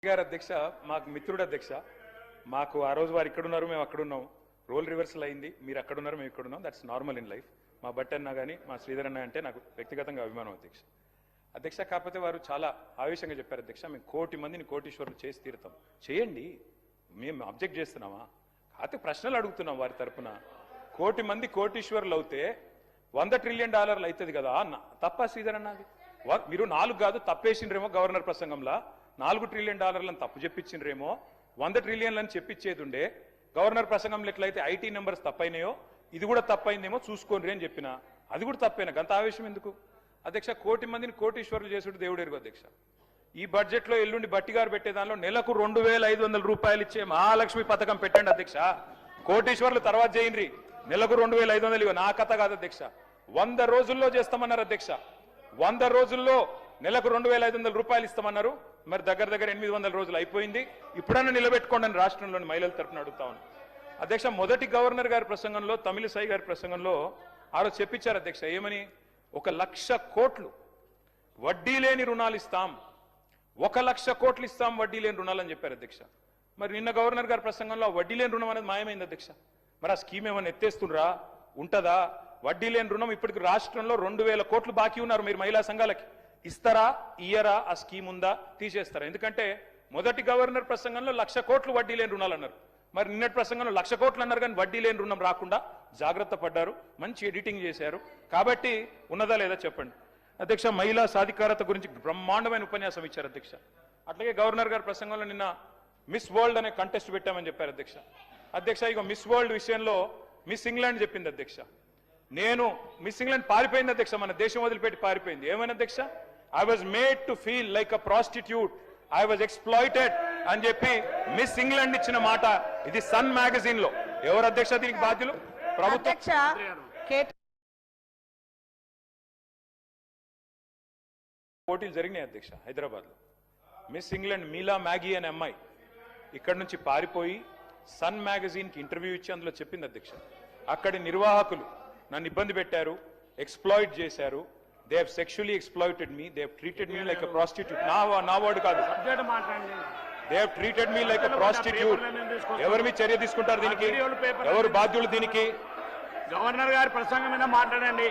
గారు అధ్యక్ష మాకు మిత్రుడు అధ్యక్ష మాకు ఆ రోజు వారు ఇక్కడ ఉన్నారు మేము అక్కడ ఉన్నాం రోల్ రివర్సల్ అయింది మీరు అక్కడ ఉన్నారు మేము ఇక్కడ ఉన్నాం దట్స్ నార్మల్ ఇన్ లైఫ్ మా బట్టి అన్న కానీ మా శ్రీధర్ అన్న అంటే నాకు వ్యక్తిగతంగా అభిమానం అధ్యక్ష కాకపోతే వారు చాలా ఆవేశంగా చెప్పారు అధ్యక్ష మేము 1,00,00,000 మందిని కోటీశ్వరులు చేసి తీరుతాం చేయండి మేము అబ్జెక్ట్ చేస్తున్నామా కాకపోతే ప్రశ్నలు అడుగుతున్నాం వారి తరపున 1,00,00,000 మంది కోటీశ్వరులు అవుతే $100 ట్రిలియన్ అవుతుంది కదా అన్న తప్ప శ్రీధర్ అన్నది మీరు 4 కాదు తప్పేసిండ్రేమో గవర్నర్ ప్రసంగంలో $4 ట్రిలియన్ తప్పు చెప్పించిండ్రేమో 100 ట్రిలియన్లు అని చెప్పించేది ఉండే గవర్నర్ ప్రసంగంలో ఎట్లయితే ఐటీ నెంబర్స్ తప్పైనాయో ఇది కూడా తప్పైందేమో చూసుకోండి అని చెప్పిన అది కూడా తప్పైనా గంత ఆవేశం ఎందుకు అధ్యక్ష 1,00,00,000 మందిని కోటీశ్వరులు చేసుడు దేవుడు ఎరుగు అధ్యక్ష ఈ బడ్జెట్ లో ఎల్లుండి బట్టి గారు పెట్టే దానిలో నెలకు 2,500 రూపాయలు ఇచ్చే మహాలక్ష్మి పథకం పెట్టండి అధ్యక్ష కోటీశ్వరులు తర్వాత చేయండి నెలకు 2,500 ఇవ్వ నా కథ కాదు అధ్యక్ష 100 రోజుల్లో చేస్తామన్నారు అధ్యక్ష 100 రోజుల్లో నెలకు 2,500 రూపాయలు ఇస్తామన్నారు మరి దగ్గర 800 రోజులు అయిపోయింది ఇప్పుడన్నా నిలబెట్టుకోండి అని రాష్ట్రంలోని మహిళల తరఫున అడుగుతా ఉన్నాను అధ్యక్ష మొదటి గవర్నర్ గారి ప్రసంగంలో తమిళిసై గారి ప్రసంగంలో ఆ రోజు చెప్పించారు అధ్యక్ష ఏమని 1,00,000 కోట్లు వడ్డీ లేని రుణాలు ఇస్తాం 1,00,000 కోట్లు ఇస్తాం వడ్డీ లేని రుణాలు అని చెప్పారు అధ్యక్ష మరి నిన్న గవర్నర్ గారి ప్రసంగంలో వడ్డీ లేని రుణం అనేది మాయమైంది అధ్యక్ష మరి ఆ స్కీమ్ ఏమైనా ఎత్తేస్తుండ్రా ఉంటుందా వడ్డీ లేని రుణం ఇప్పటికి రాష్ట్రంలో 2,000 కోట్లు బాకీ ఉన్నారు మీరు మహిళా సంఘాలకి ఇస్తారా ఇయ్యరా ఆ స్కీమ్ ఉందా తీసేస్తారా ఎందుకంటే మొదటి గవర్నర్ ప్రసంగంలో 1,00,000 కోట్లు వడ్డీ లేని రుణాలు అన్నారు మరి నిన్నటి ప్రసంగంలో 1,00,000 కోట్లు అన్నారు కానీ వడ్డీ లేని రుణం రాకుండా జాగ్రత్త పడ్డారు మంచి ఎడిటింగ్ చేశారు కాబట్టి ఉన్నదా లేదా చెప్పండి అధ్యక్ష మహిళా సాధికారత గురించి బ్రహ్మాండమైన ఉపన్యాసం ఇచ్చారు అధ్యక్ష అట్లాగే గవర్నర్ గారి ప్రసంగంలో నిన్న మిస్ వరల్డ్ అనే కంటెస్ట్ పెట్టామని చెప్పారు అధ్యక్ష ఇక మిస్ వరల్డ్ విషయంలో మిస్ ఇంగ్లాండ్ చెప్పింది అధ్యక్ష నేను మిస్ ఇంగ్లాండ్ పారిపోయింది అధ్యక్ష మన దేశం వదిలిపెట్టి పారిపోయింది ఏమైనా అధ్యక్ష I was made to feel like a prostitute I was exploited అని చెప్పి మిస్ ఇంగ్లాండ్ ఇచ్చిన మాట ఇది సన్ మ్యాగజైన్ లో ఎవరు అధ్యక్ష దీనికి బాధ్యులు ప్రభుత్వం పోటీలు జరిగినాయి అధ్యక్ష హైదరాబాద్ లో మిస్ ఇంగ్లాండ్ మీలా మ్యాగీ అనే అమ్మాయి ఇక్కడ నుంచి పారిపోయి సన్ మ్యాగజైన్ కి ఇంటర్వ్యూ ఇచ్చి అందులో చెప్పింది అధ్యక్ష అక్కడి నిర్వాహకులు నన్ను ఇబ్బంది పెట్టారు ఎక్స్ప్లాయిట్ చేశారు they have sexually exploited me they have treated me like a prostitute నా వర్డ్ కాదు they have treated me like a prostitute ఎవరు మీ చర్య తీసుకుంటారు దీనికి ఎవరు బాధ్యులు దీనికి గవర్నర్ గారి ప్రసంగం మీద మాట్లాడండి